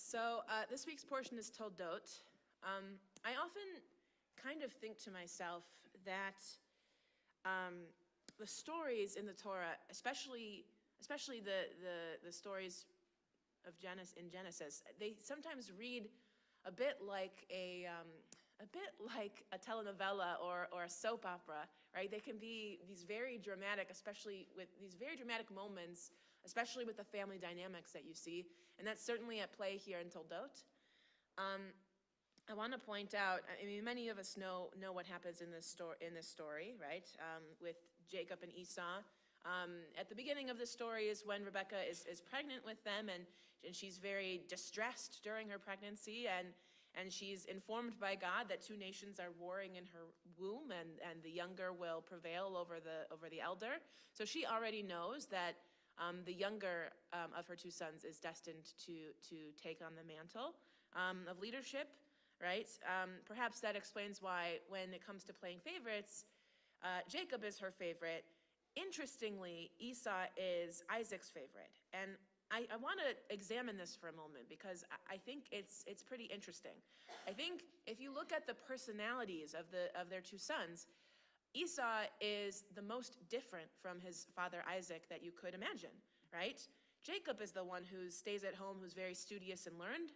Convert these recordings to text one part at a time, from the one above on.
So this week's portion is Toldot. I often kind of think to myself that the stories in the Torah, especially the stories of Genesis, they sometimes read a bit like a telenovela or a soap opera, right? They can be these very dramatic, especially with these very dramatic moments, especially with the family dynamics that you see, and that's certainly at play here in Toldot. I want to point out, I mean, many of us know what happens in this story, right? With Jacob and Esau. At the beginning of the story is when Rebecca is pregnant with them, and she's very distressed during her pregnancy, and she's informed by God that two nations are warring in her womb, and the younger will prevail over the elder. So she already knows that the younger of her two sons is destined to take on the mantle of leadership, right? Perhaps that explains why when it comes to playing favorites, Jacob is her favorite. Interestingly, Esau is Isaac's favorite. And I want to examine this for a moment because I think it's pretty interesting. I think if you look at the personalities of their two sons, Esau is the most different from his father Isaac that you could imagine, right? Jacob is the one who stays at home, who's very studious and learned,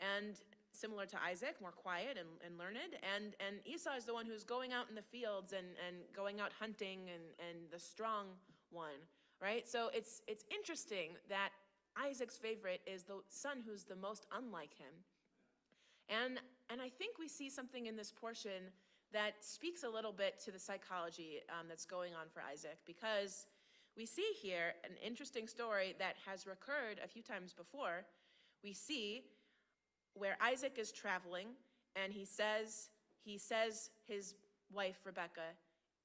and similar to Isaac, more quiet and learned. And Esau is the one who's going out in the fields and going out hunting and the strong one, right? So it's interesting that Isaac's favorite is the son who's the most unlike him. And I think we see something in this portion that speaks a little bit to the psychology that's going on for Isaac, because we see here an interesting story that has recurred a few times before. We see where Isaac is traveling, and he says his wife Rebecca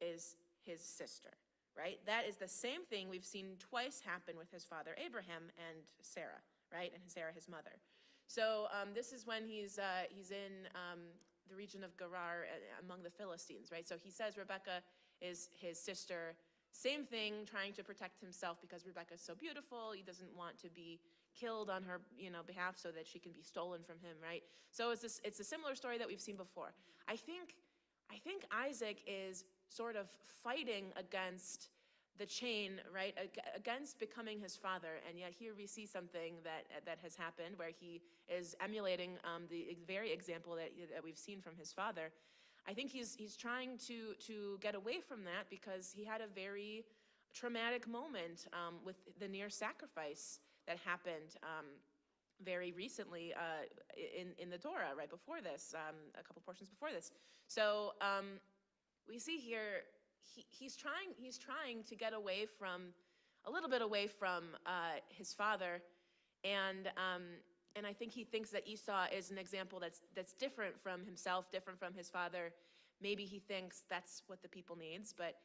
is his sister, right? That is the same thing we've seen twice happen with his father Abraham and Sarah, right? And Sarah, his mother. So this is when he's in the region of Gerar among the Philistines, right? So he says Rebecca is his sister. Same thing, trying to protect himself because Rebecca's so beautiful. He doesn't want to be killed on her, behalf so that she can be stolen from him, right? So it's a similar story that we've seen before. I think Isaac is sort of fighting against the chain, right? Against becoming his father, and yet here we see something that has happened where he is emulating the very example that we've seen from his father. I think he's trying to get away from that because he had a very traumatic moment with the near sacrifice that happened very recently in the Torah, right before this, a couple portions before this. So we see here he's trying to get away from a little bit away from his father, and I think he thinks that Esau is an example that's different from himself, different from his father. Maybe he thinks that's what the people needs, but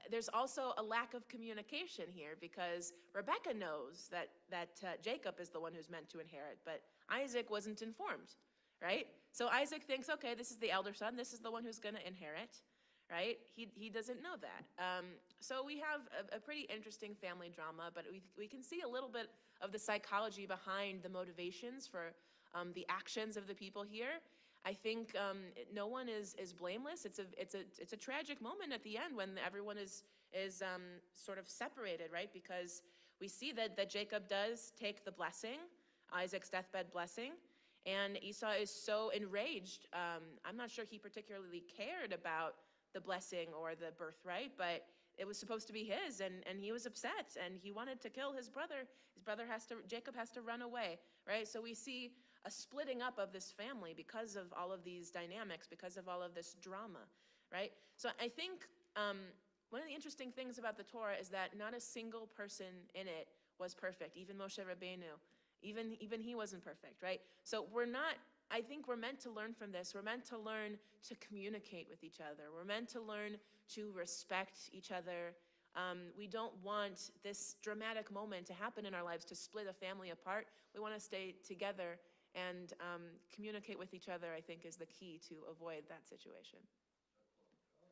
there's also a lack of communication here because Rebecca knows that Jacob is the one who's meant to inherit, but Isaac wasn't informed, right? So Isaac thinks, okay, this is the elder son, this is the one who's going to inherit, right? He doesn't know that. So we have a pretty interesting family drama, but we can see a little bit of the psychology behind the motivations for the actions of the people here. I think no one is blameless. It's a tragic moment at the end when everyone is sort of separated, right? Because we see that Jacob does take the blessing, Isaac's deathbed blessing, and Esau is so enraged. I'm not sure he particularly cared about the blessing or the birthright, but it was supposed to be his, and he was upset, and he wanted to kill his brother. Jacob has to run away, right? So we see a splitting up of this family because of all of these dynamics, because of all of this drama, right? So I think one of the interesting things about the Torah is that not a single person in it was perfect. Even Moshe Rabbeinu, even he wasn't perfect, right? So I think we're meant to learn from this. We're meant to learn to communicate with each other. We're meant to learn to respect each other. We don't want this dramatic moment to happen in our lives to split a family apart. We want to stay together and communicate with each other, I think, is the key to avoid that situation.